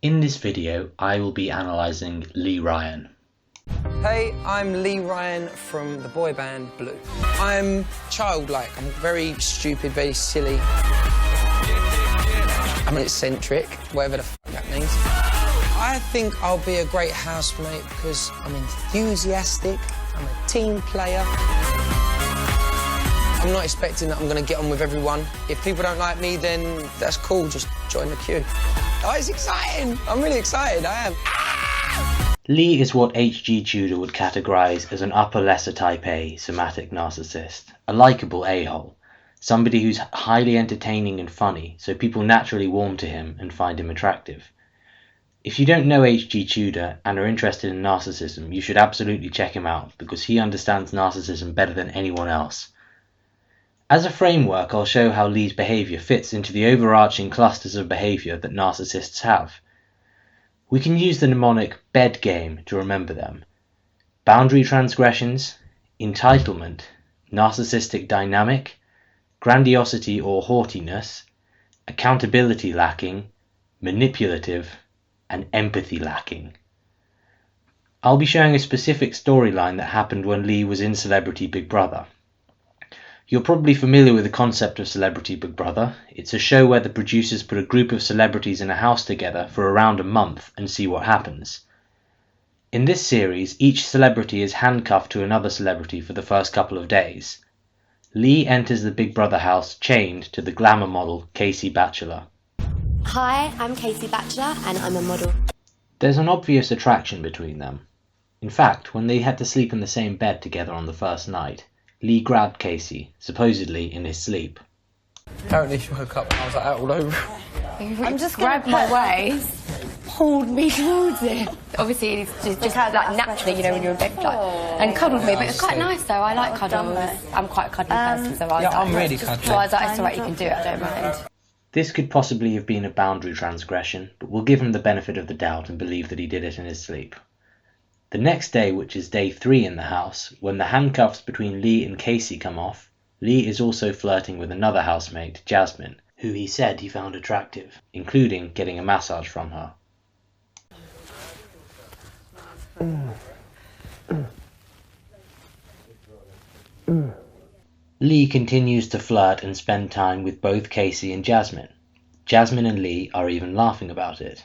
In this video, I will be analysing Lee Ryan. Hey, I'm Lee Ryan from the boy band Blue. I'm childlike, I'm very stupid, very silly. I'm eccentric, whatever the f that means. I think I'll be a great housemate because I'm enthusiastic, I'm a team player. I'm not expecting that I'm going to get on with everyone. If people don't like me, then that's cool, just join the queue. Oh, it's exciting! I'm really excited, I am. Lee is what H.G. Tudor would categorise as an upper lesser type A somatic narcissist, a likeable a-hole, somebody who's highly entertaining and funny, so people naturally warm to him and find him attractive. If you don't know H.G. Tudor and are interested in narcissism, you should absolutely check him out, because he understands narcissism better than anyone else. As a framework, I'll show how Lee's behaviour fits into the overarching clusters of behaviour that narcissists have. We can use the mnemonic BED game to remember them. Boundary transgressions, entitlement, narcissistic dynamic, grandiosity or haughtiness, accountability lacking, manipulative, and empathy lacking. I'll be showing a specific storyline that happened when Lee was in Celebrity Big Brother. You're probably familiar with the concept of Celebrity Big Brother. It's a show where the producers put a group of celebrities in a house together for around a month and see what happens. In this series, each celebrity is handcuffed to another celebrity for the first couple of days. Lee enters the Big Brother house chained to the glamour model Casey Batchelor. Hi, I'm Casey Batchelor and I'm a model. There's an obvious attraction between them. In fact, when they had to sleep in the same bed together on the first night, Lee grabbed Casey, supposedly in his sleep. Apparently she woke up and I was like out all over. I'm just grabbed my waist, pulled me towards it. Obviously, it's just like naturally, you know, when you're in bed, like, and cuddled me. But it's quite nice though. I like cuddles. I'm quite a cuddly person, so I was I'm really cuddly. So I was like, it's alright, you can do it. I don't mind. This could possibly have been a boundary transgression, but we'll give him the benefit of the doubt and believe that he did it in his sleep. The next day, which is day 3 in the house, when the handcuffs between Lee and Casey come off, Lee is also flirting with another housemate, Jasmine, who he said he found attractive, including getting a massage from her. Lee continues to flirt and spend time with both Casey and Jasmine. Jasmine and Lee are even laughing about it.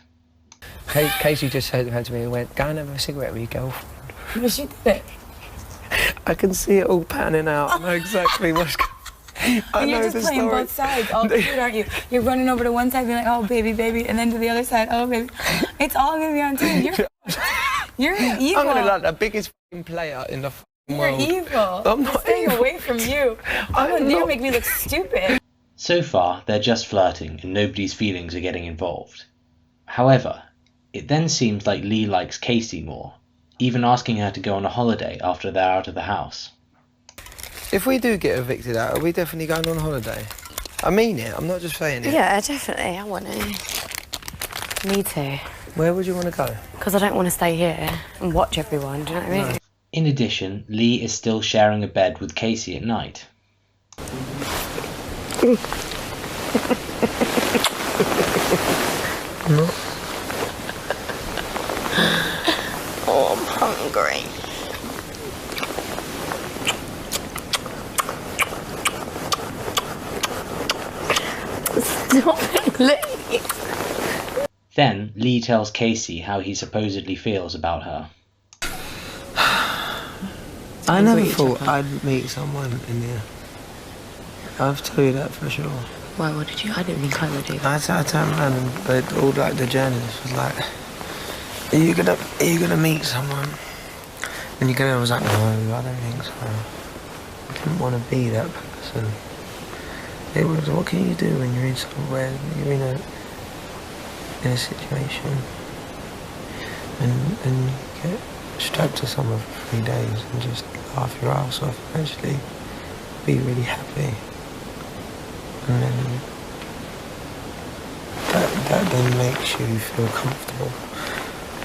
Casey just said to me, went, go and have a cigarette with your girlfriend. But she did it. I can see it all panning out. I know exactly what's going on. And you're just playing both sides all cute, aren't you? You're running over to one side being like, oh, baby, baby, and then to the other side, oh, baby. It's all going to be on TV. You're evil. I'm going to like the biggest player in the world. You're evil. I'm not staying evil. away from you. You make me look stupid. So far, they're just flirting and nobody's feelings are getting involved. However, it then seems like Lee likes Casey more, even asking her to go on a holiday after they're out of the house. If we do get evicted out, are we definitely going on holiday? I mean it, I'm not just saying it. Yeah, definitely, I want to. Me too. Where would you want to go? Because I don't want to stay here and watch everyone, do you know what I mean? No. In addition, Lee is still sharing a bed with Casey at night. Oh, I'm hungry. Stop it, Lee. Then, Lee tells Casey how he supposedly feels about her. I never thought I'd meet someone in here. I've told you that for sure. Why, what did you? I didn't think I would do. I turned around and all like the journalists was like, are you gonna meet someone? And you I was like, no, I don't think so. I didn't want to be that person. It was, what can you do when you're in somewhere, you're in a situation and you get strapped to someone for 3 days and just laugh your ass off and actually be really happy. And then that then makes you feel comfortable.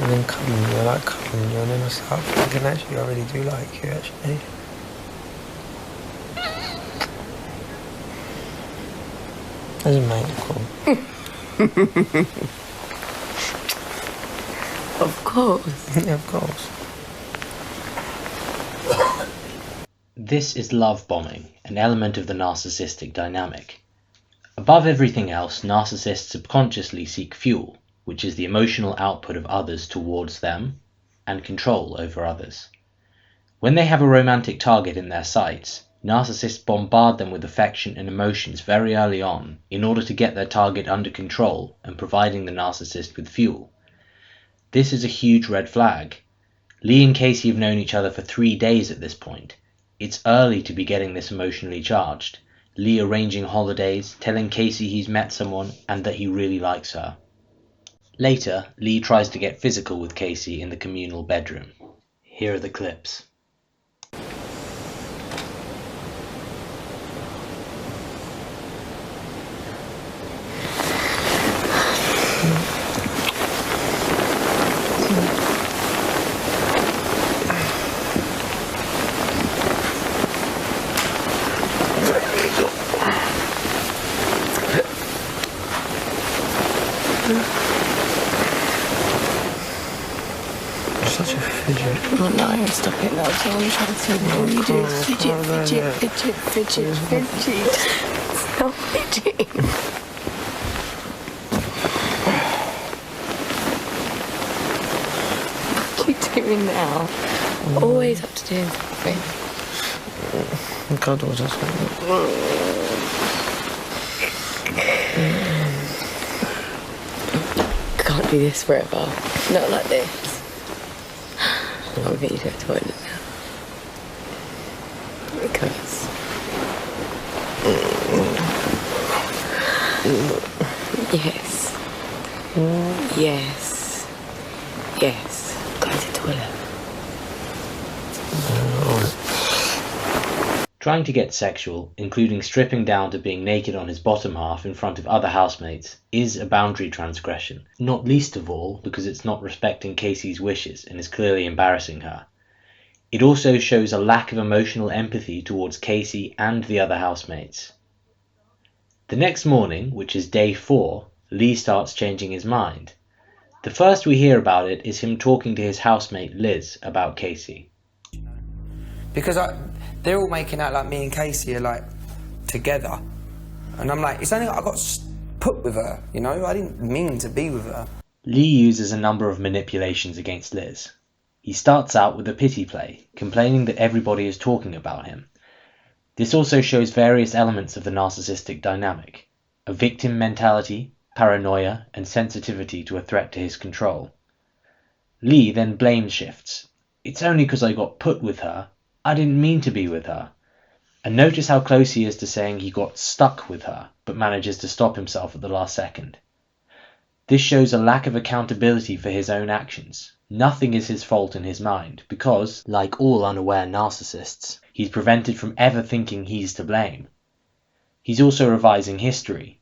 And then cuddling you, I like cuddling you, and then I start thinking, actually, I really do like you, actually. Doesn't make it cool. Of course. Yeah, of course. This is love bombing, an element of the narcissistic dynamic. Above everything else, narcissists subconsciously seek fuel, which is the emotional output of others towards them, and control over others. When they have a romantic target in their sights, narcissists bombard them with affection and emotions very early on in order to get their target under control and providing the narcissist with fuel. This is a huge red flag. Lee and Casey have known each other for 3 days at this point. It's early to be getting this emotionally charged. Lee arranging holidays, telling Casey he's met someone and that he really likes her. Later, Lee tries to get physical with Casey in the communal bedroom. Here are the clips. Such a fidget. Oh no, stop it, that's all I'm trying to tell you. All you do is fidget, fidget, fidget, fidget, fidget. Stop fidgeting. What are you doing now? Always up to doing something. Cuddles, that's what Can't do this forever. Not like this. I'm going to go to the toilet now. Because... Yes. Yes. Yes. Go to the toilet. Trying to get sexual, including stripping down to being naked on his bottom half in front of other housemates, is a boundary transgression, not least of all because it's not respecting Casey's wishes and is clearly embarrassing her. It also shows a lack of emotional empathy towards Casey and the other housemates. The next morning, which is day 4, Lee starts changing his mind. The first we hear about it is him talking to his housemate Liz about Casey. Because they're all making out like me and Casey are like together, and I'm like, it's only I got put with her, you know. I didn't mean to be with her. Lee uses a number of manipulations against Liz. He starts out with a pity play, complaining that everybody is talking about him. This also shows various elements of the narcissistic dynamic: a victim mentality, paranoia, and sensitivity to a threat to his control. Lee then blame shifts. It's only because I got put with her. I didn't mean to be with her. And notice how close he is to saying he got stuck with her, but manages to stop himself at the last second. This shows a lack of accountability for his own actions. Nothing is his fault in his mind, because, like all unaware narcissists, he's prevented from ever thinking he's to blame. He's also revising history.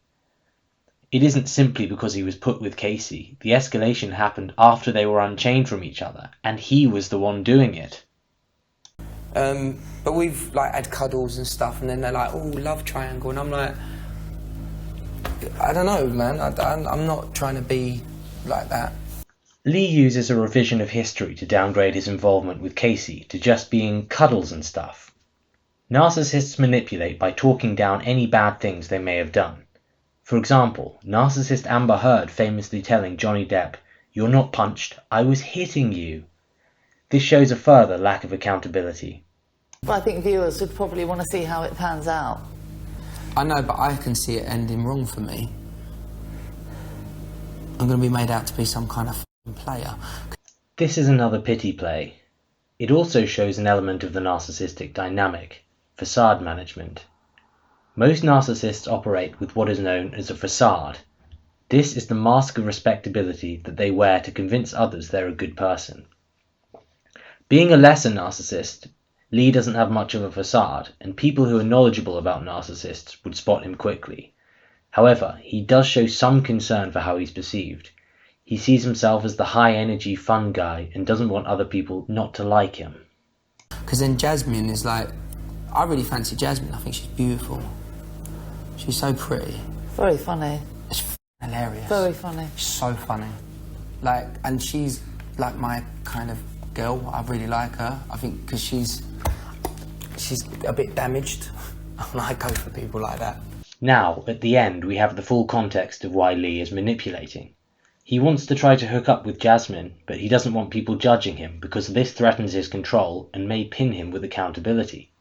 It isn't simply because he was put with Casey. The escalation happened after they were unchained from each other, and he was the one doing it. But we've like had cuddles and stuff, and then they're like, oh, love triangle, and I'm like, I don't know, man. I'm not trying to be like that. Lee uses a revision of history to downgrade his involvement with Casey to just being cuddles and stuff. Narcissists manipulate by talking down any bad things they may have done. For example, narcissist Amber Heard famously telling Johnny Depp, "You're not punched, I was hitting you." This shows a further lack of accountability. Well, I think viewers would probably want to see how it pans out. I know, but I can see it ending wrong for me. I'm going to be made out to be some kind of player. This is another pity play. It also shows an element of the narcissistic dynamic, facade management. Most narcissists operate with what is known as a facade. This is the mask of respectability that they wear to convince others they're a good person. Being a lesser narcissist, Lee doesn't have much of a facade, and people who are knowledgeable about narcissists would spot him quickly. However, he does show some concern for how he's perceived. He sees himself as the high-energy, fun guy and doesn't want other people not to like him. Because then Jasmine is like, I really fancy Jasmine. I think she's beautiful. She's so pretty. Very funny. It's hilarious. Very funny. She's so funny. Like, and she's like my kind of girl. I really like her. I think because she's a bit damaged, and I go for people like that. Now, at the end, we have the full context of why Lee is manipulating. He wants to try to hook up with Jasmine, but he doesn't want people judging him because this threatens his control and may pin him with accountability.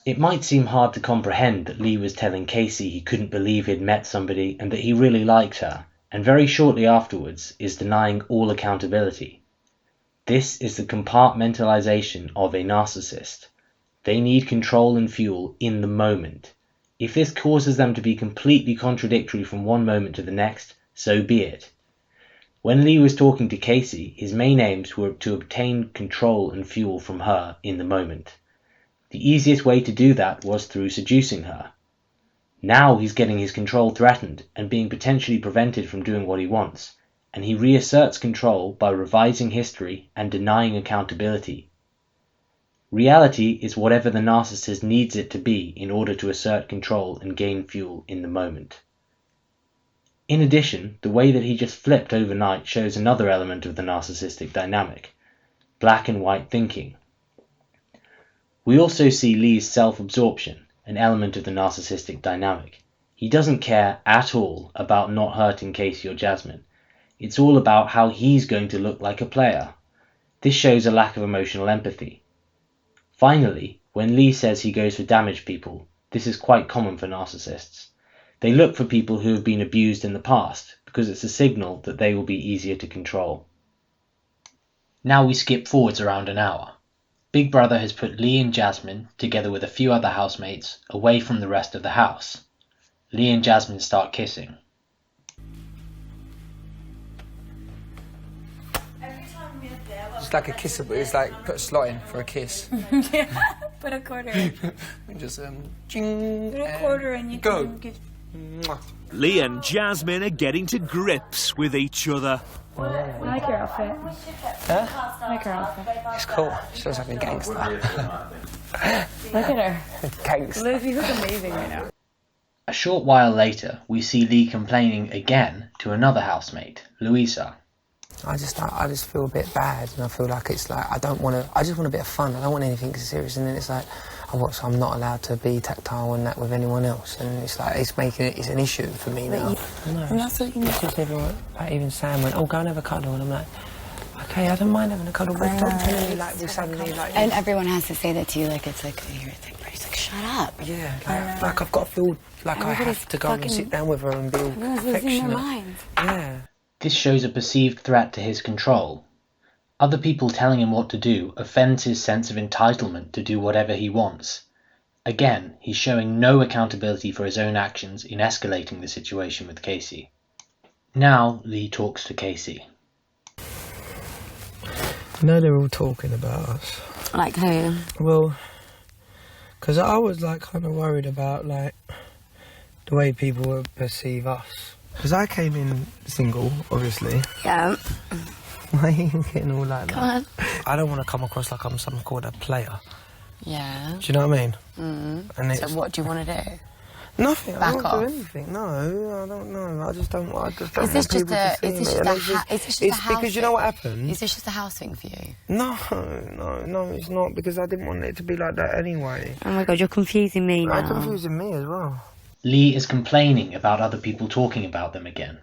It might seem hard to comprehend that Lee was telling Casey he couldn't believe he'd met somebody and that he really liked her, and very shortly afterwards is denying all accountability. This is the compartmentalization of a narcissist. They need control and fuel in the moment. If this causes them to be completely contradictory from one moment to the next, so be it. When Lee was talking to Casey, his main aims were to obtain control and fuel from her in the moment. The easiest way to do that was through seducing her. Now he's getting his control threatened and being potentially prevented from doing what he wants, and he reasserts control by revising history and denying accountability. Reality is whatever the narcissist needs it to be in order to assert control and gain fuel in the moment. In addition, the way that he just flipped overnight shows another element of the narcissistic dynamic: black and white thinking. We also see Lee's self-absorption, an element of the narcissistic dynamic. He doesn't care at all about not hurting Casey or Jasmine. It's all about how he's going to look like a player. This shows a lack of emotional empathy. Finally, when Lee says he goes for damaged people, this is quite common for narcissists. They look for people who have been abused in the past because it's a signal that they will be easier to control. Now we skip forwards around an hour. Big Brother has put Lee and Jasmine, together with a few other housemates, away from the rest of the house. Lee and Jasmine start kissing. It's like a kiss, it's like put a slot in for a kiss. Yeah, put a quarter in. And just ching, Put a quarter and you go. can give... Lee and Jasmine are getting to grips with each other. I like your outfit. Huh? I like her outfit. It's cool. She looks like a gangster. Look at her. Gangster. Liz, you look amazing right now. A short while later, we see Lee complaining again to another housemate, Louisa. I just feel a bit bad, and I feel like it's like I just want a bit of fun. I don't want anything serious, and then it's like so I'm not allowed to be tactile and that with anyone else, and it's like it's an issue for me now. And that's what you need. Just everyone, like even Sam went, go and have a cuddle, and I'm like, okay, I don't mind having a cuddle, but stop telling me like we suddenly like. And everyone has to say that to you, like it's like your thing, but he's like, shut up. Yeah, like I've got to feel like I have to go and sit down with her and be all affectionate. Yeah. This shows a perceived threat to his control. Other people telling him what to do offends his sense of entitlement to do whatever he wants. Again, he's showing no accountability for his own actions in escalating the situation with Casey. Now, Lee talks to Casey. I know they're all talking about us. Like who? Well, because I was like kind of worried about like the way people would perceive us. Because I came in single, obviously. Yeah. Why are you getting all like that? Come on. I don't want to come across like I'm some called a player. Yeah. Do you know what I mean? And So what do you want to do? nothing. Back I don't off. do anything. No, I don't know. I just don't Is this want just people a? to see Is this me. just And a? it's just- Is this just it's a house because you know what thing? happened? Is this just a house thing for you? No, it's not, because I didn't want it to be like that anyway. Oh my god, you're confusing me now. It's confusing me as well. Lee is complaining about other people talking about them again.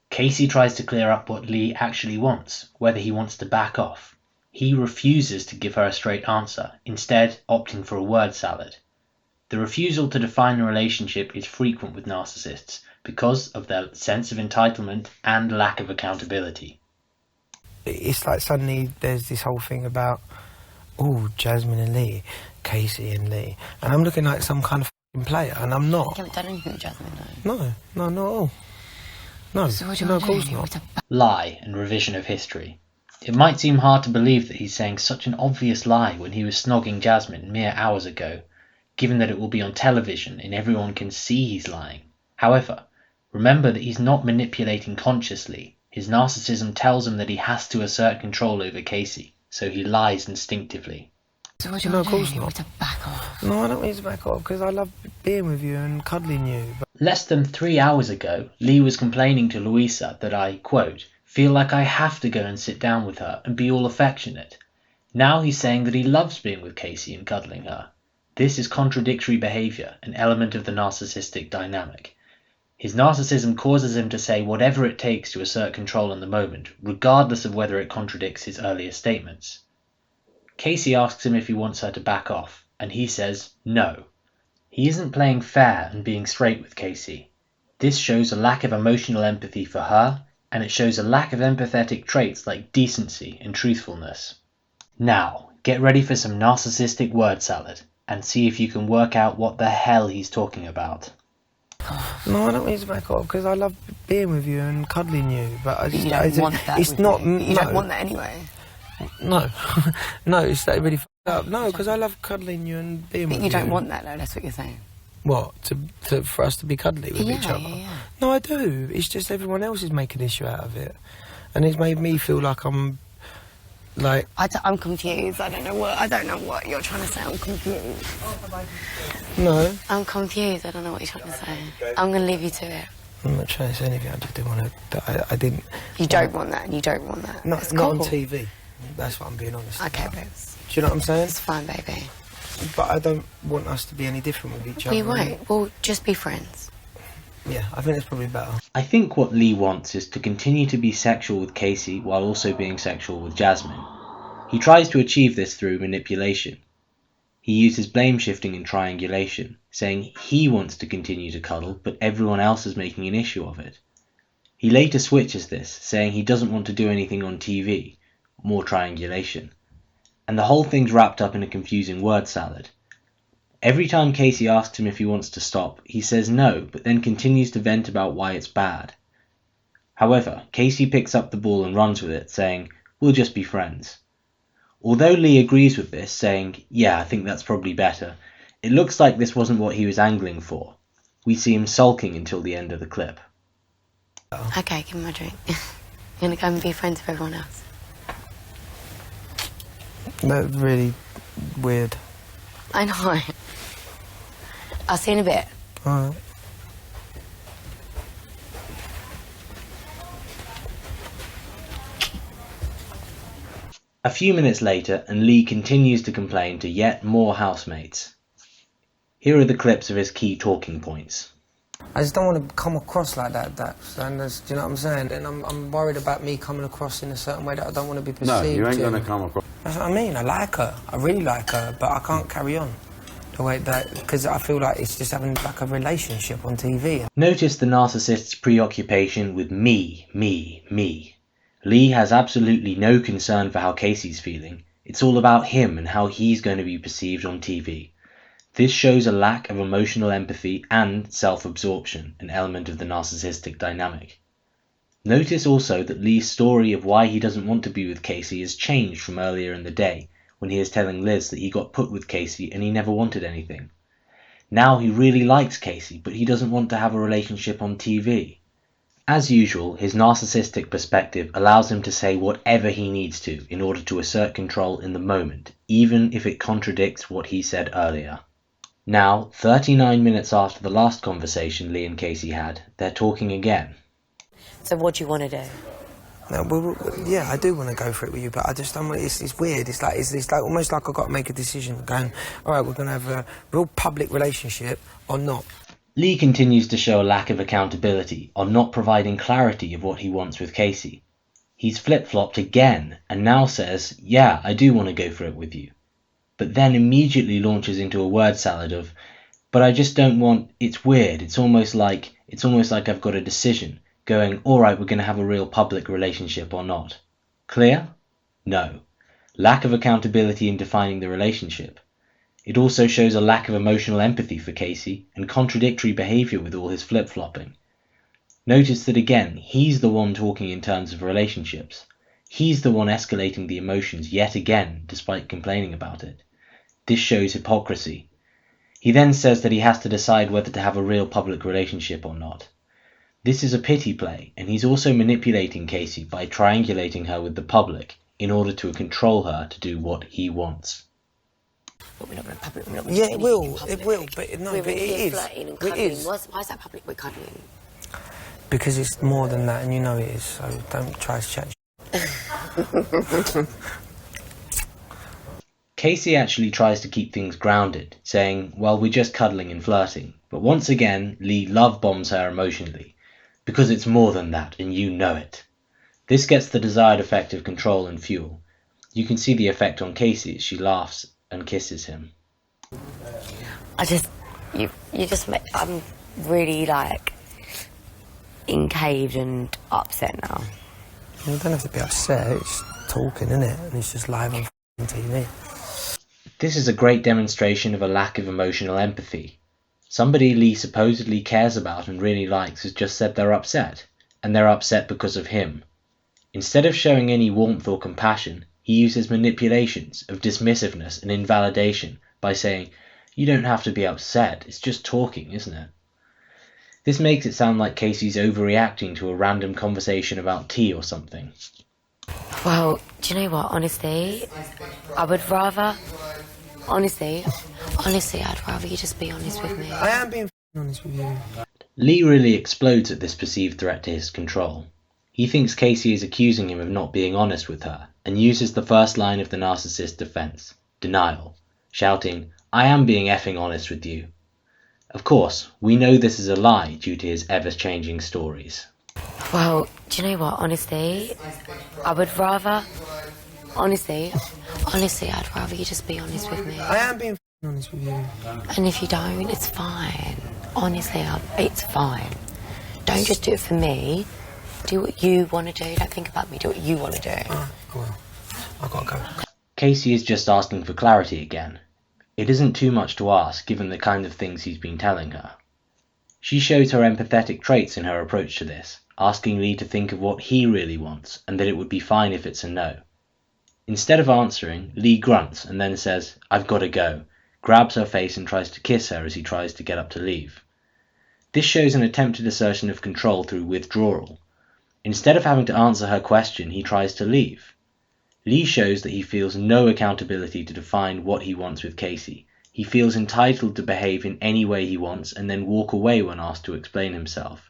Casey tries to clear up what Lee actually wants, whether he wants to back off. He refuses to give her a straight answer, instead opting for a word salad. The refusal to define a relationship is frequent with narcissists because of their sense of entitlement and lack of accountability. It's like suddenly there's this whole thing about, Jasmine and Lee, Casey and Lee, and I'm looking like some kind of f***ing player, and I'm not. You haven't done anything with Jasmine, though. No, not at all. No, So what do you no, want of to course do? You not. want to Lie and revision of history. It might seem hard to believe that he's saying such an obvious lie when he was snogging Jasmine mere hours ago, given that it will be on television and everyone can see he's lying. However, remember that he's not manipulating consciously. His narcissism tells him that he has to assert control over Casey, so he lies instinctively. So what do you No, want of to do? course You not. want to back off. No, I don't need to back off, because I love being with you and cuddling you. But Less than 3 hours ago, Lee was complaining to Louisa that I, quote, feel like I have to go and sit down with her and be all affectionate. Now he's saying that he loves being with Casey and cuddling her. This is contradictory behaviour, an element of the narcissistic dynamic. His narcissism causes him to say whatever it takes to assert control in the moment, regardless of whether it contradicts his earlier statements. Casey asks him if he wants her to back off, and he says no. He isn't playing fair and being straight with Casey. This shows a lack of emotional empathy for her, and it shows a lack of empathetic traits like decency and truthfulness. Now, get ready for some narcissistic word salad, and see if you can work out what the hell he's talking about. No, I don't need to back off because I love being with you and cuddling you. But I just, you don't want that. It's not. You don't want that anyway. No, no, it's like really f***ed up. No, because I love cuddling you and being with you. But you don't want that though. That's what you're saying. What? For us to be cuddly with each other? Yeah. No, I do. It's just everyone else is making an issue out of it, and it's made me feel like I'm. Like I'm confused. I don't know what you're trying to say. I'm confused. No. I'm confused. I don't know what you're trying to say. I'm going to leave you to it. I'm not trying to say anything. I just didn't want to. I didn't. You don't want that. You don't want that. Not on TV. That's what I'm being honest. Okay, about. babes. Do you know what I'm saying? It's fine, baby. But I don't want us to be any different with each other. We won't. We'll just be friends. Yeah, I think that's probably better. I think what Lee wants is to continue to be sexual with Casey while also being sexual with Jasmine. He tries to achieve this through manipulation. He uses blame shifting and triangulation, saying he wants to continue to cuddle, but everyone else is making an issue of it. He later switches this, saying he doesn't want to do anything on TV, more triangulation. And the whole thing's wrapped up in a confusing word salad. Every time Casey asks him if he wants to stop, he says no, but then continues to vent about why it's bad. However, Casey picks up the ball and runs with it, saying, "We'll just be friends." Although Lee agrees with this, saying, "Yeah, I think that's probably better," it looks like this wasn't what he was angling for. We see him sulking until the end of the clip. Okay, give me my drink. You're going to go and be friends with everyone else. That's really weird. I know. I'll see you in a bit. Alright. A few minutes later, and Lee continues to complain to yet more housemates. Here are the clips of his key talking points. I just don't want to come across like that, do you know what I'm saying? And I'm worried about me coming across in a certain way that I don't want to be perceived. No, you ain't going to come across. That's what I mean. I like her. I really like her, but I can't carry on the way that, because I feel like it's just having like a relationship on TV. Notice the narcissist's preoccupation with me. Lee has absolutely no concern for how Casey's feeling. It's all about him and how he's going to be perceived on TV. This shows a lack of emotional empathy and self-absorption, an element of the narcissistic dynamic. Notice also that Lee's story of why he doesn't want to be with Casey has changed from earlier in the day, when he is telling Liz that he got put with Casey and he never wanted anything. Now he really likes Casey, but he doesn't want to have a relationship on TV. As usual, his narcissistic perspective allows him to say whatever he needs to in order to assert control in the moment, even if it contradicts what he said earlier. Now, 39 minutes after the last conversation Lee and Casey had, they're talking again. So what do you want to do? No, well, yeah, I do want to go for it with you, but I just don't want. It's weird. It's like almost like I've got to make a decision. Going, all right, we're going to have a real public relationship or not. Lee continues to show a lack of accountability on not providing clarity of what he wants with Casey. He's flip-flopped again and now says, "Yeah, I do want to go for it with you," but then immediately launches into a word salad of, "But I just don't want, it's weird, it's almost like I've got a decision," going, "All right, we're going to have a real public relationship or not." Clear? No. Lack of accountability in defining the relationship. It also shows a lack of emotional empathy for Casey and contradictory behaviour with all his flip-flopping. Notice that again, he's the one talking in terms of relationships. He's the one escalating the emotions yet again, despite complaining about it. This shows hypocrisy. He then says that he has to decide whether to have a real public relationship or not. This is a pity play, and he's also manipulating Casey by triangulating her with the public in order to control her to do what he wants. But we're not going to public. Yeah, it will. It will. But no, We're but it here is. flirting and It cuddling. is. Why is that public? We're cuddling. Because it's more than that, and you know it is, so don't try to chat. Casey actually tries to keep things grounded, saying, well, we're just cuddling and flirting. But once again, Lee love bombs her emotionally, because it's more than that, and you know it. This gets the desired effect of control and fuel. You can see the effect on Casey as she laughs and kisses him. You just make, I'm really, like, encaged and upset now. You don't have to be upset, it's talking, isn't it? And it's just live on TV. This is a great demonstration of a lack of emotional empathy. Somebody Lee supposedly cares about and really likes has just said they're upset, and they're upset because of him. Instead of showing any warmth or compassion, he uses manipulations of dismissiveness and invalidation by saying, you don't have to be upset, it's just talking, isn't it? This makes it sound like Casey's overreacting to a random conversation about tea or something. Well, do you know what, honestly, I would rather... Honestly, I'd rather you just be honest with me. I am being honest with you. Lee really explodes at this perceived threat to his control. He thinks Casey is accusing him of not being honest with her, and uses the first line of the narcissist defense, denial, shouting, I am being effing honest with you. Of course, we know this is a lie due to his ever-changing stories. Well, do you know what, honestly, I would rather... Honestly, I'd rather you just be honest with me. I am being honest with you. And if you don't, it's fine. Honestly, it's fine. Don't just do it for me. Do what you want to do. Don't think about me. Do what you want to do. Well, I've got to go. Casey is just asking for clarity again. It isn't too much to ask, given the kind of things he's been telling her. She shows her empathetic traits in her approach to this, asking Lee to think of what he really wants, and that it would be fine if it's a no. Instead of answering, Lee grunts and then says, I've got to go, grabs her face and tries to kiss her as he tries to get up to leave. This shows an attempted assertion of control through withdrawal. Instead of having to answer her question, he tries to leave. Lee shows that he feels no accountability to define what he wants with Casey. He feels entitled to behave in any way he wants and then walk away when asked to explain himself.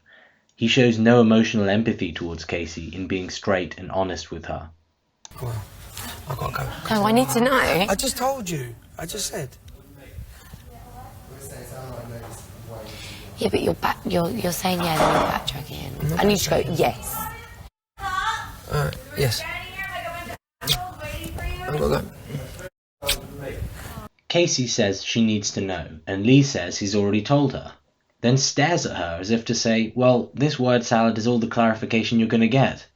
He shows no emotional empathy towards Casey in being straight and honest with her. Well, I've got to go. No, I need to know. I just told you. I just said. Yeah, but you're saying yeah, then you're backtracking. I need to go, yes. Yes. I've got to go. Casey says she needs to know, and Lee says he's already told her, then stares at her as if to say, well, this word salad is all the clarification you're going to get.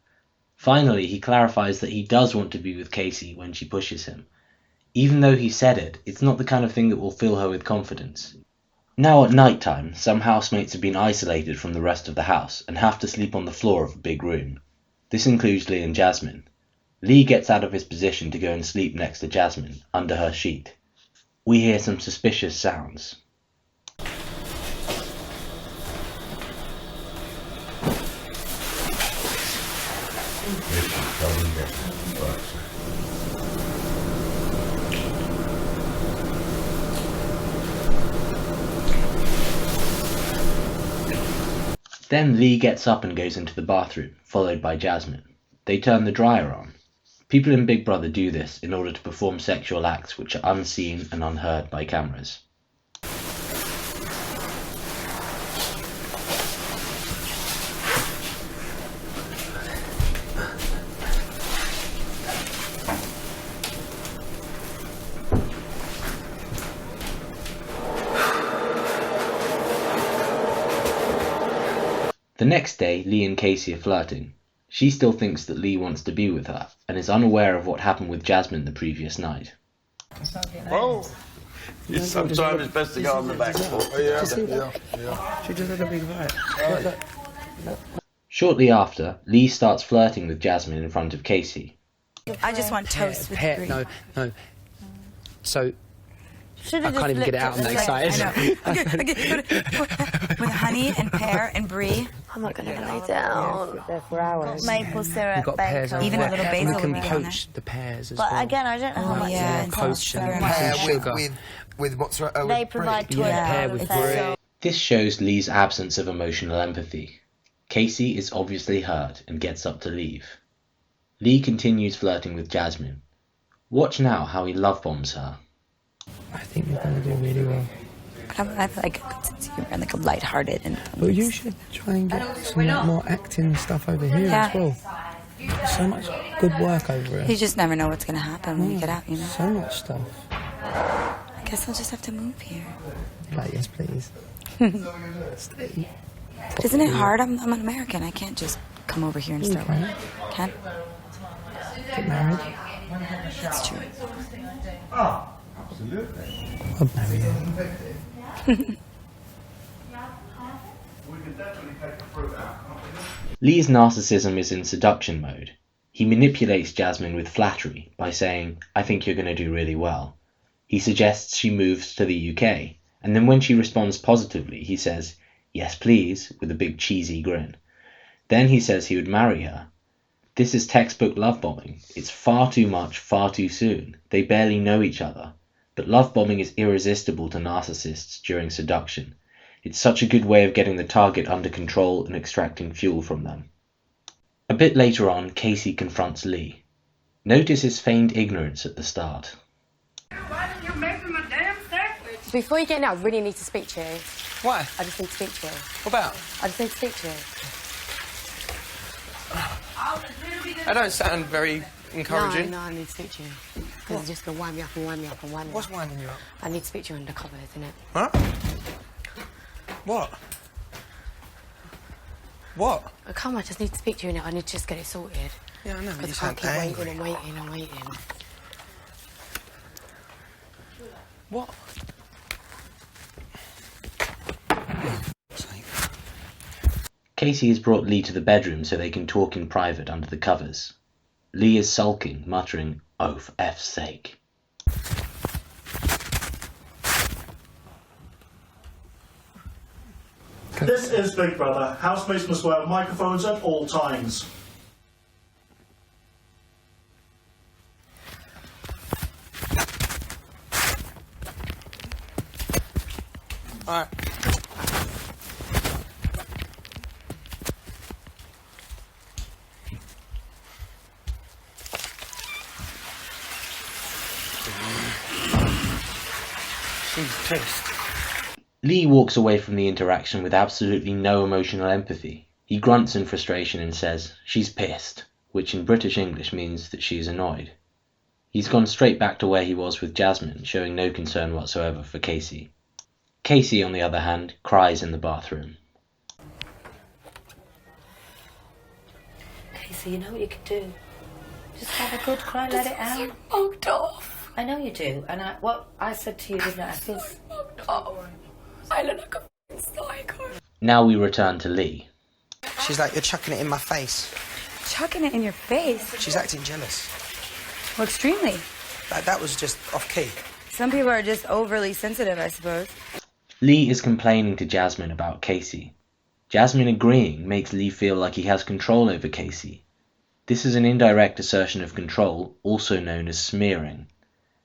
Finally, he clarifies that he does want to be with Casey when she pushes him. Even though he said it, it's not the kind of thing that will fill her with confidence. Now at night time, some housemates have been isolated from the rest of the house and have to sleep on the floor of a big room. This includes Lee and Jasmine. Lee gets out of his position to go and sleep next to Jasmine, under her sheet. We hear some suspicious sounds. Then Lee gets up and goes into the bathroom, followed by Jasmine. They turn the dryer on. People in Big Brother do this in order to perform sexual acts which are unseen and unheard by cameras. The next day, Lee and Casey are flirting. She still thinks that Lee wants to be with her, and is unaware of what happened with Jasmine the previous night. Oh, sometimes it's best to go on the back foot. She just had a big fight. Shortly after, Lee starts flirting with Jasmine in front of Casey. I just want toast with brie. No. So, Should've I can't even get it out, I'm that excited. I know. With honey and pear and brie. I'm not going to lay down. There for hours. Maple syrup, We've got pears bacon, even a little basil and we would can be on there. poach the pears as But well. again, I don't know how much yeah, it Poach and Pear sugar. With mozzarella. They provide toilet Yeah, pear paper with and brie. so- This shows Lee's absence of emotional empathy. Casey is obviously hurt and gets up to leave. Lee continues flirting with Jasmine. Watch now how he love bombs her. I think you're going to do really well. I have like a good sense of humor and like a lighthearted and. But you should try and get some like, more acting stuff over here as well. So much good work over here. You just never know what's going to happen when you get out, you know? So much stuff. I guess I'll just have to move here. Like, yes, please. Stay. But isn't it hard? I'm an American. I can't just come over here and start working. Can? Get married. That's true. Oh, absolutely. I'd marry you. Lee's narcissism is in seduction mode. He manipulates Jasmine with flattery by saying, "I think you're going to do really well." He suggests she moves to the UK, and then when she responds positively, he says, "Yes, please," with a big cheesy grin. Then he says he would marry her. This is textbook love bombing. It's far too much, far too soon. They barely know each other. But love bombing is irresistible to narcissists during seduction. It's such a good way of getting the target under control and extracting fuel from them. A bit later on, Casey confronts Lee. Notice his feigned ignorance at the start. Why didn't you make him a damn sandwich? Before you get in, I really need to speak to you. Why? I just need to speak to you. What about? I just need to speak to you. I don't sound very encouraging. No, I need to speak to you. Because it's just going to wind me up and wind me up and wind me up. What's winding you up? I need to speak to you undercover, isn't it? Huh? What? What? Oh, come on, I just need to speak to you now. I need to just get it sorted. Yeah, I know. You Because I sound can't keep angry. waiting and waiting and waiting. What? Casey has brought Lee to the bedroom so they can talk in private under the covers. Lee is sulking, muttering, "Oh, for F's sake." This is Big Brother. Housemates must wear microphones at all times. Alright. She's pissed. Lee walks away from the interaction with absolutely no emotional empathy. He grunts in frustration and says, "She's pissed," which in British English means that she's annoyed. He's gone straight back to where he was with Jasmine, showing no concern whatsoever for Casey. Casey, on the other hand, cries in the bathroom. Casey, you know what you could do? Just have a good cry, let it out. You mugged off. I know you do, and what I said to you, didn't I? I feel Mugged off. I look like a f***ing psycho. Now we return to Lee. She's like, "You're chucking it in my face." Chucking it in your face? She's acting jealous. Well, extremely. That was just off key. Some people are just overly sensitive, I suppose. Lee is complaining to Jasmine about Casey. Jasmine agreeing makes Lee feel like he has control over Casey. This is an indirect assertion of control, also known as smearing.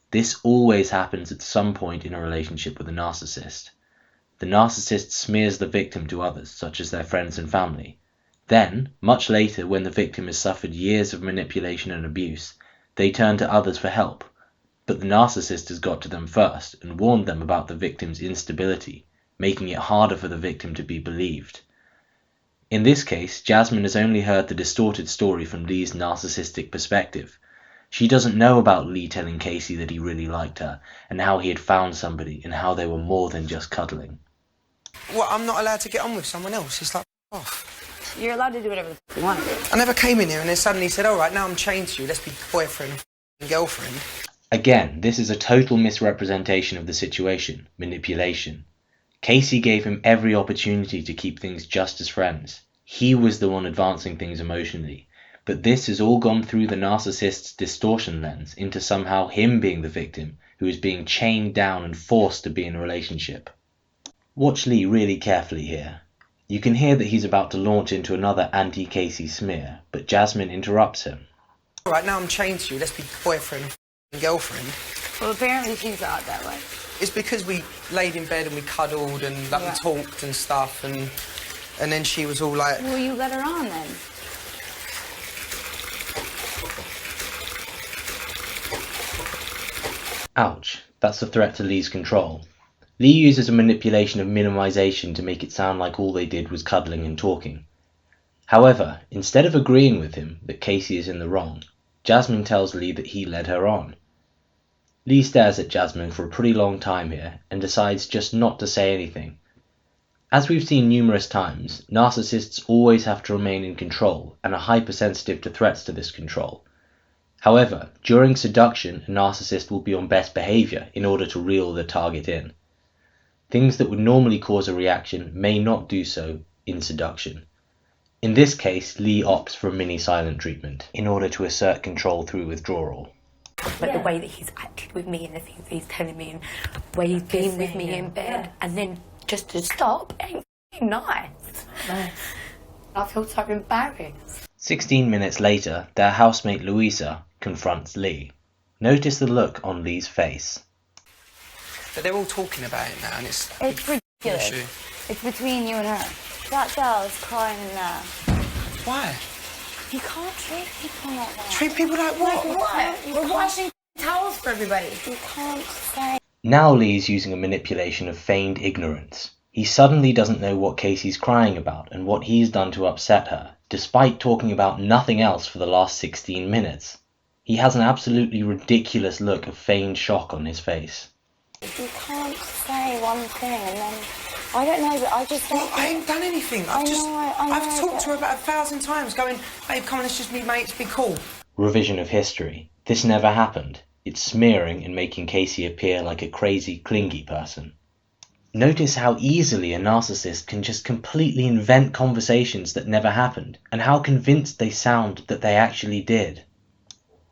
This always happens at some point in a relationship with a narcissist. The narcissist smears the victim to others, such as their friends and family. Then, much later, when the victim has suffered years of manipulation and abuse, they turn to others for help. But the narcissist has got to them first and warned them about the victim's instability, making it harder for the victim to be believed. In this case, Jasmine has only heard the distorted story from Lee's narcissistic perspective. She doesn't know about Lee telling Casey that he really liked her, and how he had found somebody, and how they were more than just cuddling. What, I'm not allowed to get on with someone else? It's like, off. You're allowed to do whatever the f*** you want. I never came in here and then suddenly said, "All right, now I'm chained to you, let's be boyfriend and girlfriend." Again, this is a total misrepresentation of the situation, manipulation. Casey gave him every opportunity to keep things just as friends. He was the one advancing things emotionally. But this has all gone through the narcissist's distortion lens into somehow him being the victim, who is being chained down and forced to be in a relationship. Watch Lee really carefully here. You can hear that he's about to launch into another anti-Casey smear, but Jasmine interrupts him. "All right, now I'm chained to you, let's be boyfriend and girlfriend." Well, apparently she's out that way. It's because we laid in bed and we cuddled and like, we talked and stuff, and And then she was all like... Well, you let her on then. Ouch, that's a threat to Lee's control. Lee uses a manipulation of minimization to make it sound like all they did was cuddling and talking. However, instead of agreeing with him that Casey is in the wrong, Jasmine tells Lee that he led her on. Lee stares at Jasmine for a pretty long time here and decides just not to say anything. As we've seen numerous times, narcissists always have to remain in control and are hypersensitive to threats to this control. However, during seduction, a narcissist will be on best behavior in order to reel the target in. Things that would normally cause a reaction may not do so in seduction. In this case, Lee opts for a mini-silent treatment in order to assert control through withdrawal. But the way that he's acted with me and the things he's telling me and where he's been with me in bed and then just to stop ain't nice. I feel so embarrassed. 16 minutes later, their housemate Louisa confronts Lee. Notice the look on Lee's face. But they're all talking about it now, and it's ridiculous. Issue. It's between you and her. That girl is crying in there. Why? You can't treat people like that. Treat people like what? We're washing towels for everybody. You can't say. Now Lee's using a manipulation of feigned ignorance. He suddenly doesn't know what Casey's crying about and what he's done to upset her, despite talking about nothing else for the last 16 minutes. He has an absolutely ridiculous look of feigned shock on his face. You can't say one thing and then... I don't know, but I just don't... Well, I ain't done anything. I've talked to her about 1,000 times going, babe, come on, let's just be mates, be cool. Revision of history. This never happened. It's smearing and making Casey appear like a crazy, clingy person. Notice how easily a narcissist can just completely invent conversations that never happened, and how convinced they sound that they actually did.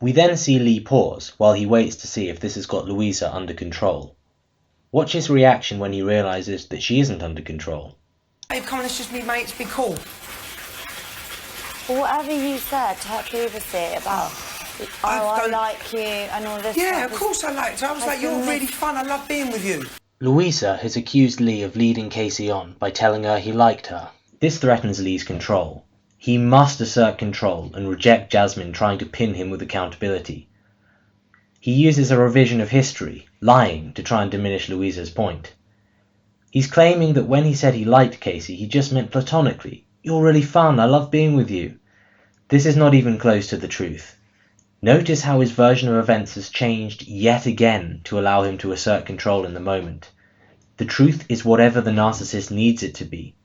We then see Lee pause while he waits to see if this has got Louisa under control. Watch his reaction when he realises that she isn't under control. Babe, come on, let's just be mates, be cool. Well, whatever you said to her previously about, I like you and all this Yeah, stuff of course I liked her. I was like, you're really fun, I love being with you. Louisa has accused Lee of leading Casey on by telling her he liked her. This threatens Lee's control. He must assert control and reject Jasmine trying to pin him with accountability. He uses a revision of history, lying, to try and diminish Louisa's point. He's claiming that when he said he liked Casey, he just meant platonically. You're really fun, I love being with you. This is not even close to the truth. Notice how his version of events has changed yet again to allow him to assert control in the moment. The truth is whatever the narcissist needs it to be.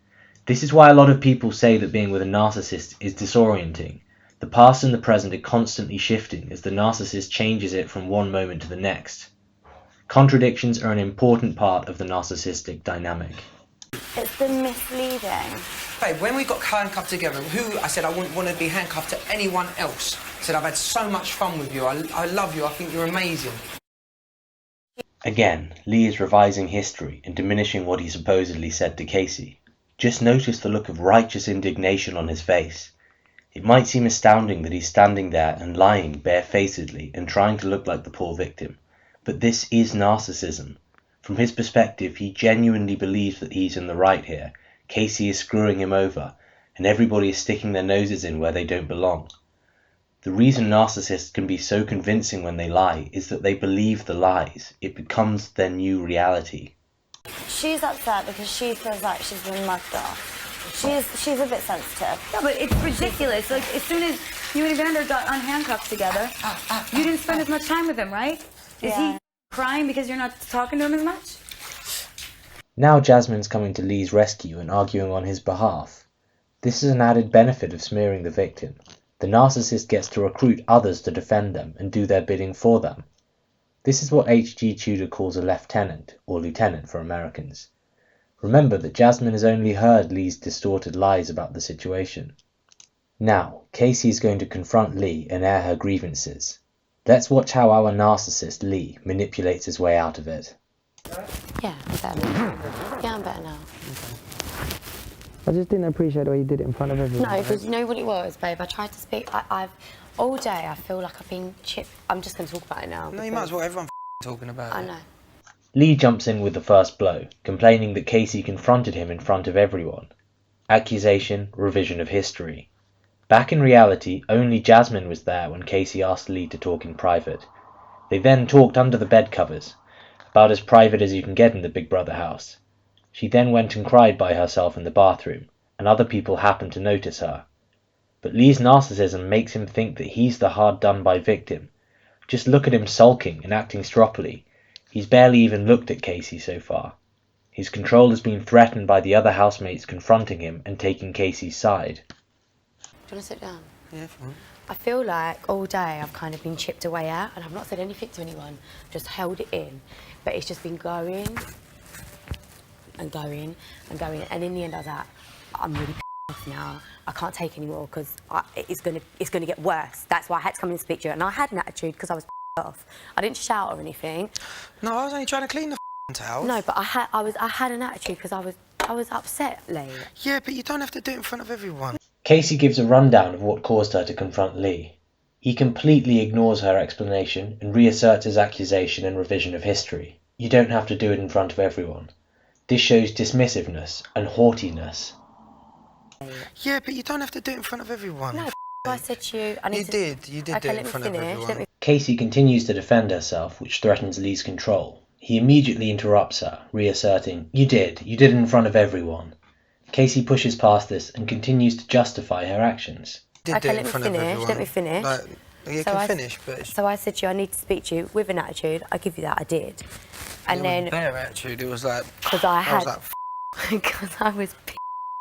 This is why a lot of people say that being with a narcissist is disorienting. The past and the present are constantly shifting as the narcissist changes it from one moment to the next. Contradictions are an important part of the narcissistic dynamic. It's been misleading. Babe, when we got handcuffed together, I said I wouldn't want to be handcuffed to anyone else. I said I've had so much fun with you, I love you, I think you're amazing. Again, Lee is revising history and diminishing what he supposedly said to Casey. Just notice the look of righteous indignation on his face. It might seem astounding that he's standing there and lying barefacedly and trying to look like the poor victim, but this is narcissism. From his perspective, he genuinely believes that he's in the right here. Casey is screwing him over, and everybody is sticking their noses in where they don't belong. The reason narcissists can be so convincing when they lie is that they believe the lies. It becomes their new reality. She's upset because she feels like she's been mugged off. She's a bit sensitive. Yeah, but it's ridiculous. Like, as soon as you and Evander got unhandcuffed together, you didn't spend as much time with him, right? Is he crying because you're not talking to him as much? Now Jasmine's coming to Lee's rescue and arguing on his behalf. This is an added benefit of smearing the victim. The narcissist gets to recruit others to defend them and do their bidding for them. This is what H.G. Tudor calls a lieutenant, or lieutenant for Americans. Remember that Jasmine has only heard Lee's distorted lies about the situation. Now, Casey is going to confront Lee and air her grievances. Let's watch how our narcissist, Lee, manipulates his way out of it. Yeah, I'm better now. Yeah, I'm better now. I just didn't appreciate the way you did it in front of everyone. No, because you know what it was, babe? I tried to speak. I've all day I feel like I've been chipped. I'm just going to talk about it now. No, you might as well. Everyone's talking about it. I know. Lee jumps in with the first blow, complaining that Casey confronted him in front of everyone. accusation, revision of history. Back in reality, only Jasmine was there when Casey asked Lee to talk in private. They then talked under the bed covers, about as private as you can get in the Big Brother house. She then went and cried by herself in the bathroom, and other people happened to notice her. But Lee's narcissism makes him think that he's the hard-done-by victim. Just look at him sulking and acting stroppily. He's barely even looked at Casey so far. His control has been threatened by the other housemates confronting him and taking Casey's side. Do you want to sit down? Yeah, fine. I feel like all day I've kind of been chipped away at, and I've not said anything to anyone, just held it in. But it's just been going and going and going, and in the end I was like, I'm really off now. I can't take anymore because it's gonna get worse. That's why I had to come and speak to you, and I had an attitude because I was off. I didn't shout or anything. No, I was only trying to clean the towels. No, but I had an attitude because I was upset, Lee. Yeah, but you don't have to do it in front of everyone. Casey gives a rundown of what caused her to confront Lee. He completely ignores her explanation and reasserts his accusation and revision of history. You don't have to do it in front of everyone. This shows dismissiveness and haughtiness. Yeah, but you don't have to do it in front of everyone. No, I said to you... You did do it in front of everyone. Casey continues to defend herself, which threatens Lee's control. He immediately interrupts her, reasserting, You did it in front of everyone. Casey pushes past this and continues to justify her actions. Let me finish. Like, you can finish, but... So I said to you, I need to speak to you with an attitude. I give you that, I did. And then... It was bare attitude, it was like... Because I was like, because I was...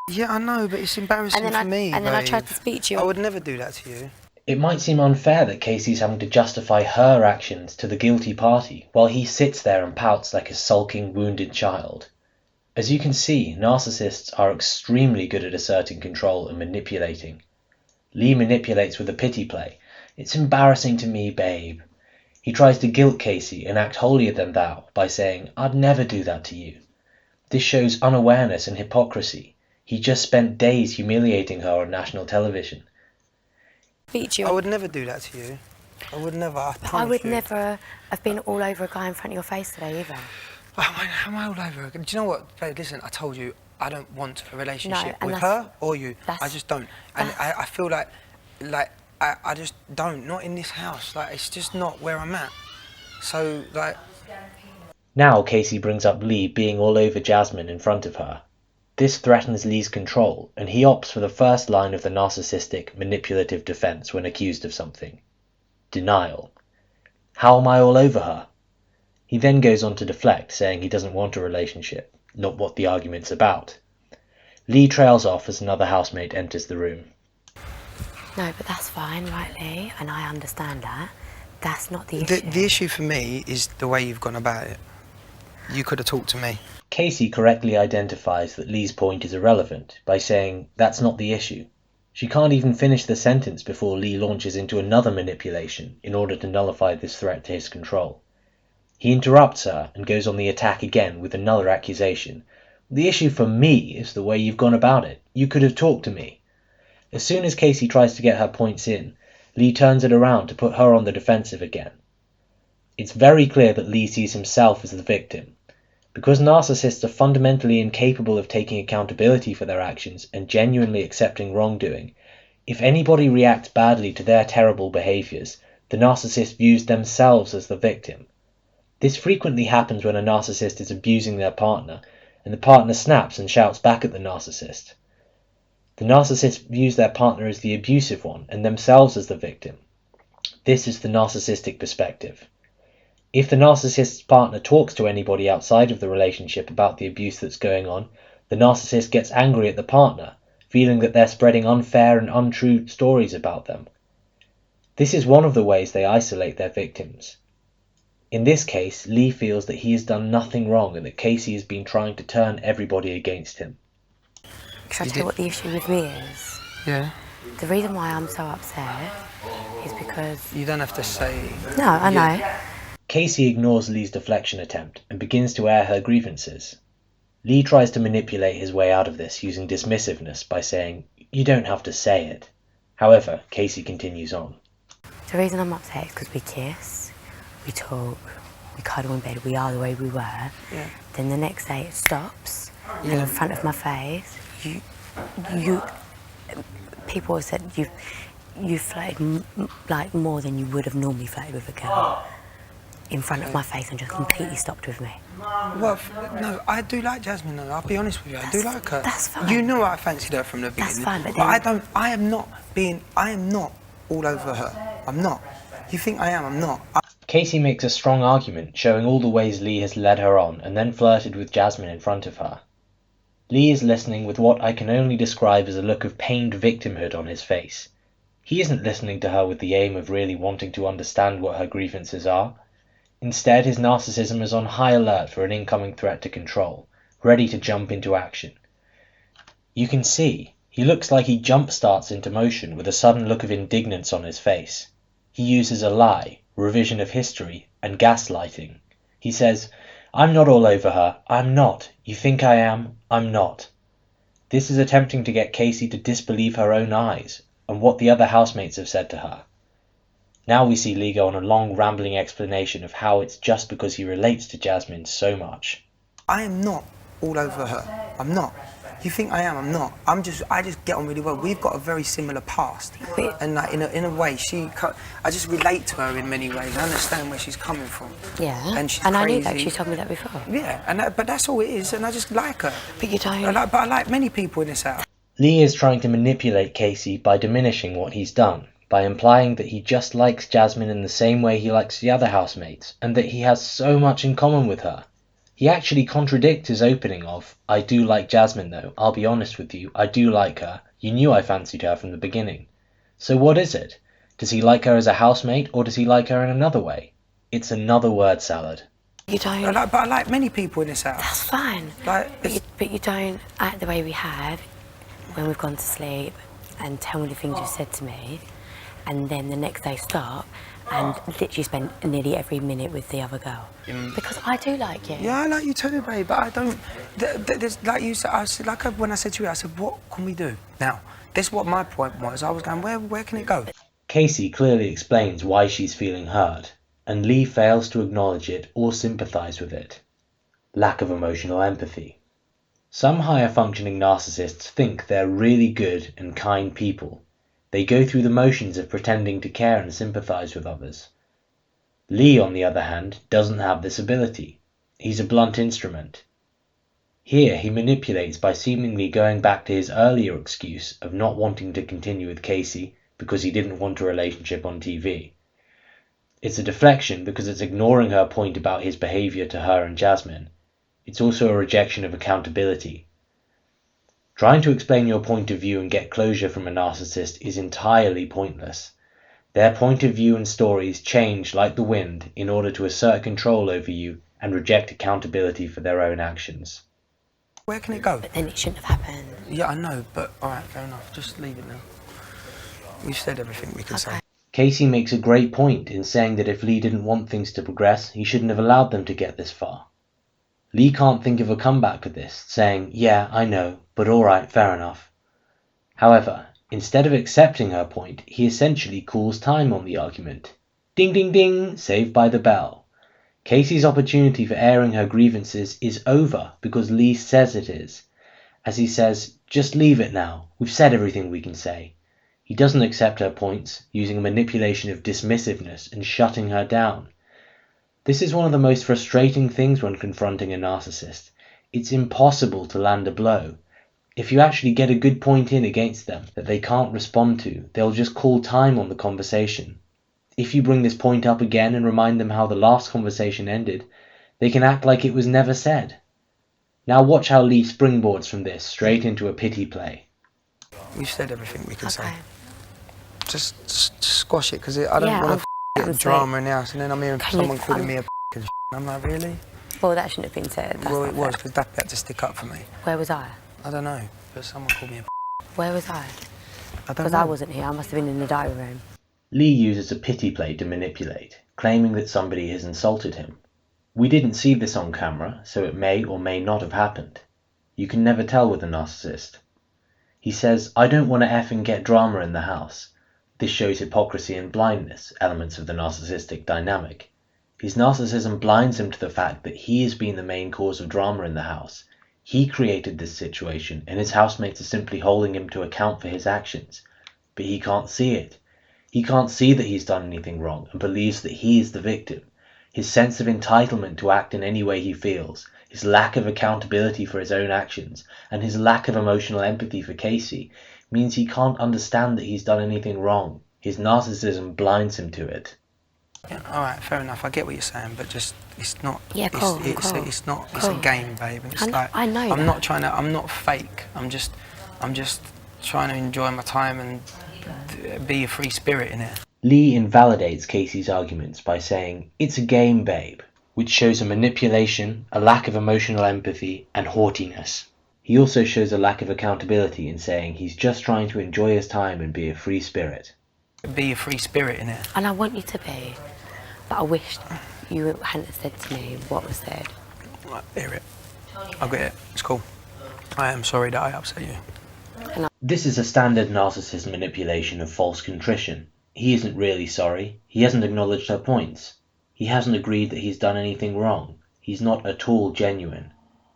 Yeah, I know, but it's embarrassing for me, And then I tried to speak to you. I would never do that to you. It might seem unfair that Casey's having to justify her actions to the guilty party, while he sits there and pouts like a sulking, wounded child. As you can see, narcissists are extremely good at asserting control and manipulating. Lee manipulates with a pity play. It's embarrassing to me, babe. He tries to guilt Casey and act holier than thou by saying, I'd never do that to you. This shows unawareness and hypocrisy. He just spent days humiliating her on national television. I would never do that to you. I would never. I would never have been all over a guy in front of your face today either. Am I all over? Do you know what, babe? Listen, I told you I don't want a relationship with her or you. I just don't. And I feel like I just don't. Not in this house. Like, it's just not where I'm at. So, like... Now Casey brings up Lee being all over Jasmine in front of her. This threatens Lee's control, and he opts for the first line of the narcissistic, manipulative defense when accused of something. Denial. How am I all over her? He then goes on to deflect, saying he doesn't want a relationship, not what the argument's about. Lee trails off as another housemate enters the room. No, but that's fine, right, Lee? And I understand that. That's not the issue. The issue for me is the way you've gone about it. You could have talked to me. Casey correctly identifies that Lee's point is irrelevant by saying, that's not the issue. She can't even finish the sentence before Lee launches into another manipulation in order to nullify this threat to his control. He interrupts her and goes on the attack again with another accusation. The issue for me is the way you've gone about it. You could have talked to me. As soon as Casey tries to get her points in, Lee turns it around to put her on the defensive again. It's very clear that Lee sees himself as the victim. Because narcissists are fundamentally incapable of taking accountability for their actions and genuinely accepting wrongdoing, if anybody reacts badly to their terrible behaviours, the narcissist views themselves as the victim. This frequently happens when a narcissist is abusing their partner, and the partner snaps and shouts back at the narcissist. The narcissist views their partner as the abusive one and themselves as the victim. This is the narcissistic perspective. If the narcissist's partner talks to anybody outside of the relationship about the abuse that's going on, the narcissist gets angry at the partner, feeling that they're spreading unfair and untrue stories about them. This is one of the ways they isolate their victims. In this case, Lee feels that he has done nothing wrong and that Casey has been trying to turn everybody against him. Can I tell you what the issue with me is? Yeah. The reason why I'm so upset is because... You don't have to say... No, I know. Casey ignores Lee's deflection attempt and begins to air her grievances. Lee tries to manipulate his way out of this using dismissiveness by saying, you don't have to say it. However, Casey continues on. The reason I'm upset is because we kiss, we talk, we cuddle in bed, we are the way we were. Yeah. Then the next day it stops, and in front of my face, people have said you flirted like more than you would have normally flirted with a girl in front of my face and just completely stopped with me. Well, no, I do like Jasmine though, I'll be honest with you, I do like her. That's fine. You know I fancied her from the beginning. That's fine, but I am not all over her. I'm not. You think I am, I'm not. Casey makes a strong argument, showing all the ways Lee has led her on and then flirted with Jasmine in front of her. Lee is listening with what I can only describe as a look of pained victimhood on his face. He isn't listening to her with the aim of really wanting to understand what her grievances are. Instead, his narcissism is on high alert for an incoming threat to control, ready to jump into action. You can see, he looks like he jump-starts into motion with a sudden look of indignance on his face. He uses a lie, revision of history, and gaslighting. He says, "I'm not all over her. I'm not. You think I am? I'm not." This is attempting to get Casey to disbelieve her own eyes and what the other housemates have said to her. Now we see Lee go on a long rambling explanation of how it's just because he relates to Jasmine so much. I am not all over her. I'm not. You think I am? I'm not. I just get on really well. We've got a very similar past, and like in a way, I just relate to her in many ways. I understand where she's coming from. Yeah. And she's I crazy. knew that. She told me that before. Yeah, but that's all it is, and I just like her. But you don't. I like many people in this house. Lee is trying to manipulate Casey by diminishing what he's done, by implying that he just likes Jasmine in the same way he likes the other housemates, and that he has so much in common with her. He actually contradicts his opening of, "I do like Jasmine though, I'll be honest with you, I do like her, you knew I fancied her from the beginning." So what is it? Does he like her as a housemate, or does he like her in another way? It's another word salad. You don't. But I like many people in this house. That's fine. But you don't act the way we have when we've gone to sleep and tell me the things you said to me, and then the next day stop and literally spend nearly every minute with the other girl. Because I do like you. Yeah, I like you too, babe, but I don't... There's, like you said, when I said to you, I said, what can we do? Now, this is what my point was. I was going, where can it go? Casey clearly explains why she's feeling hurt, and Lee fails to acknowledge it or sympathise with it. Lack of emotional empathy. Some higher functioning narcissists think they're really good and kind people. They go through the motions of pretending to care and sympathise with others. Lee, on the other hand, doesn't have this ability. He's a blunt instrument. Here he manipulates by seemingly going back to his earlier excuse of not wanting to continue with Casey because he didn't want a relationship on TV. It's a deflection because it's ignoring her point about his behaviour to her and Jasmine. It's also a rejection of accountability. Trying to explain your point of view and get closure from a narcissist is entirely pointless. Their point of view and stories change like the wind in order to assert control over you and reject accountability for their own actions. Where can it go? But then it shouldn't have happened. Yeah, I know, but alright, fair enough. Just leave it now. We've said everything we can say. Casey makes a great point in saying that if Lee didn't want things to progress, he shouldn't have allowed them to get this far. Lee can't think of a comeback for this, saying, "Yeah, I know, but alright, fair enough." However, instead of accepting her point, he essentially calls time on the argument. Ding ding ding, saved by the bell. Casey's opportunity for airing her grievances is over because Lee says it is. As he says, "Just leave it now, we've said everything we can say." He doesn't accept her points, using a manipulation of dismissiveness and shutting her down. This is one of the most frustrating things when confronting a narcissist. It's impossible to land a blow. If you actually get a good point in against them that they can't respond to, they'll just call time on the conversation. If you bring this point up again and remind them how the last conversation ended, they can act like it was never said. Now watch how Lee springboards from this straight into a pity play. We've said everything we can say. Just squash it, because I don't want to get drama in the house, and then I'm hearing someone calling me a and I'm like, really? Well, that shouldn't have been said. Well, it was, because Dappy had to stick up for me. Where was I? I don't know, but someone called me a Where was I? I don't know. Because I wasn't here. I must have been in the diary room. Lee uses a pity play to manipulate, claiming that somebody has insulted him. We didn't see this on camera, so it may or may not have happened. You can never tell with a narcissist. He says, "I don't want to effing get drama in the house." This shows hypocrisy and blindness, elements of the narcissistic dynamic. His narcissism blinds him to the fact that he has been the main cause of drama in the house. He created this situation, and his housemates are simply holding him to account for his actions. But he can't see it. He can't see that he's done anything wrong and believes that he is the victim. His sense of entitlement to act in any way he feels, his lack of accountability for his own actions, and his lack of emotional empathy for Casey means he can't understand that he's done anything wrong. His narcissism blinds him to it. Yeah, all right, fair enough. I get what you're saying, but just it's not. Yeah, cool. It's not. It's a game, babe. It's I know I'm that. not trying to. I'm not fake. I'm just trying to enjoy my time and be a free spirit in it. Lee invalidates Casey's arguments by saying, "It's a game, babe," which shows a manipulation, a lack of emotional empathy, and haughtiness. He also shows a lack of accountability in saying he's just trying to enjoy his time and be a free spirit. Be a free spirit in it. And I want you to be, but I wish you hadn't said to me what was said. Right, hear it. I'll get it. It's cool. I am sorry that I upset you. This is a standard narcissist manipulation of false contrition. He isn't really sorry. He hasn't acknowledged her points. He hasn't agreed that he's done anything wrong. He's not at all genuine.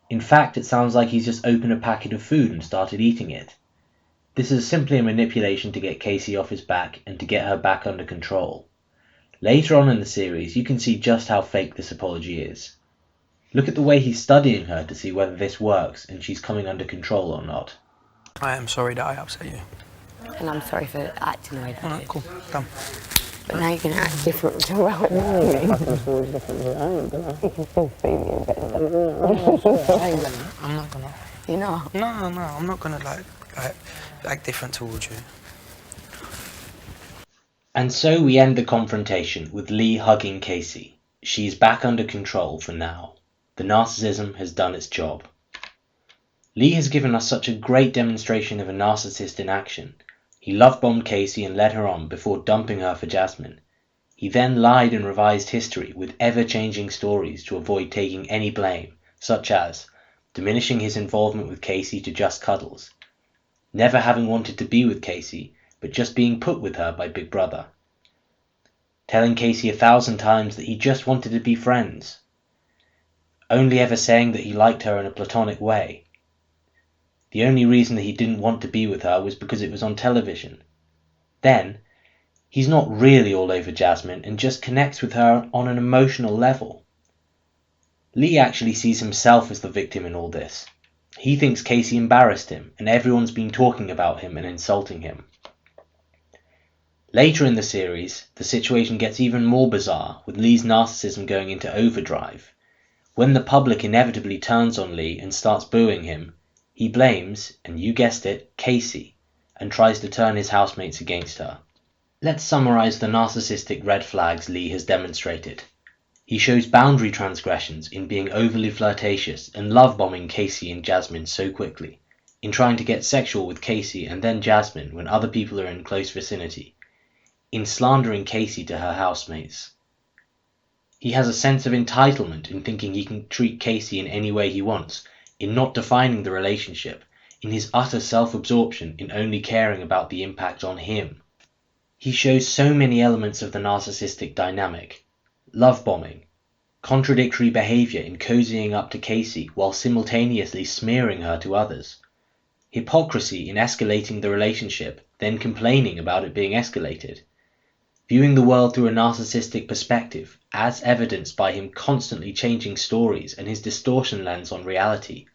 In fact, it sounds like he's just opened a packet of food and started eating it. This is simply a manipulation to get Casey off his back and to get her back under control. Later on in the series, you can see just how fake this apology is. Look at the way he's studying her to see whether this works and she's coming under control or not. I am sorry that I upset you. And I'm sorry for acting the way that I did. Cool. Done. But now you're going to act different to what you're doing. I'm not gonna. You're not? No, I'm not gonna like act different towards you. And so we end the confrontation with Lee hugging Casey. She's back under control for now. The narcissism has done its job. Lee has given us such a great demonstration of a narcissist in action. He love-bombed Casey and led her on before dumping her for Jasmine. He then lied and revised history with ever-changing stories to avoid taking any blame, such as diminishing his involvement with Casey to just cuddles, never having wanted to be with Casey, but just being put with her by Big Brother, telling Casey 1,000 times that he just wanted to be friends, only ever saying that he liked her in a platonic way. The only reason that he didn't want to be with her was because it was on television. Then, he's not really all over Jasmine and just connects with her on an emotional level. Lee actually sees himself as the victim in all this. He thinks Casey embarrassed him, and everyone's been talking about him and insulting him. Later in the series, the situation gets even more bizarre, with Lee's narcissism going into overdrive. When the public inevitably turns on Lee and starts booing him, he blames, and you guessed it, Casey, and tries to turn his housemates against her. Let's summarize the narcissistic red flags Lee has demonstrated. He shows boundary transgressions in being overly flirtatious and love-bombing Casey and Jasmine so quickly, in trying to get sexual with Casey and then Jasmine when other people are in close vicinity, in slandering Casey to her housemates. He has a sense of entitlement in thinking he can treat Casey in any way he wants, in not defining the relationship, in his utter self-absorption in only caring about the impact on him. He shows so many elements of the narcissistic dynamic. Love-bombing, contradictory behaviour in cozying up to Casey while simultaneously smearing her to others, hypocrisy in escalating the relationship, then complaining about it being escalated, viewing the world through a narcissistic perspective, as evidenced by him constantly changing stories and his distortion lens on reality,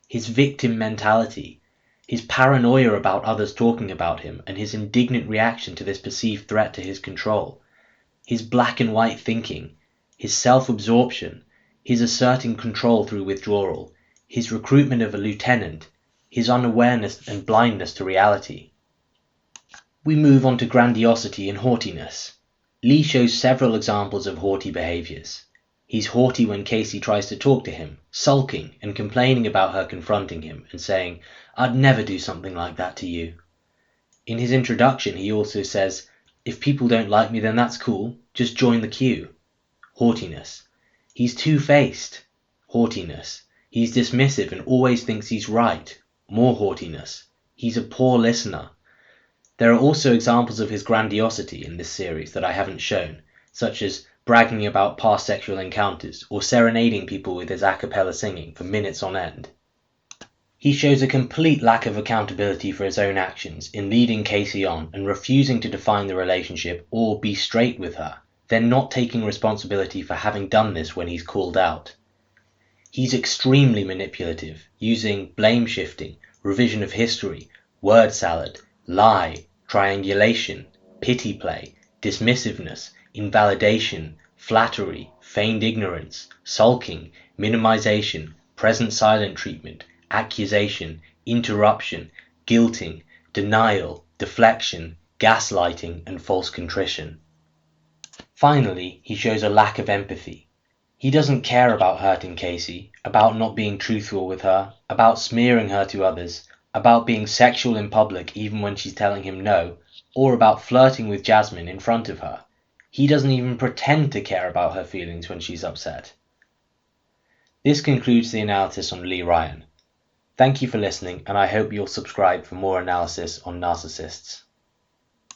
his victim mentality, his paranoia about others talking about him and his indignant reaction to this perceived threat to his control, his black and white thinking, his self-absorption, his asserting control through withdrawal, his recruitment of a lieutenant, his unawareness and blindness to reality. We move on to grandiosity and haughtiness. Lee shows several examples of haughty behaviours. He's haughty when Casey tries to talk to him, sulking and complaining about her confronting him and saying, "I'd never do something like that to you." In his introduction, he also says, "If people don't like me, then that's cool. Just join the queue." Haughtiness. He's two-faced. Haughtiness. He's dismissive and always thinks he's right. More haughtiness. He's a poor listener. There are also examples of his grandiosity in this series that I haven't shown, such as bragging about past sexual encounters or serenading people with his a cappella singing for minutes on end. He shows a complete lack of accountability for his own actions in leading Casey on and refusing to define the relationship or be straight with her, then not taking responsibility for having done this when he's called out. He's extremely manipulative, using blame shifting, revision of history, word salad, lie, triangulation, pity play, dismissiveness, invalidation, flattery, feigned ignorance, sulking, minimization, present silent treatment, accusation, interruption, guilting, denial, deflection, gaslighting, and false contrition. Finally, he shows a lack of empathy. He doesn't care about hurting Casey, about not being truthful with her, about smearing her to others, about being sexual in public even when she's telling him no, or about flirting with Jasmine in front of her. He doesn't even pretend to care about her feelings when she's upset. This concludes the analysis on Lee Ryan. Thank you for listening, and I hope you'll subscribe for more analysis on narcissists.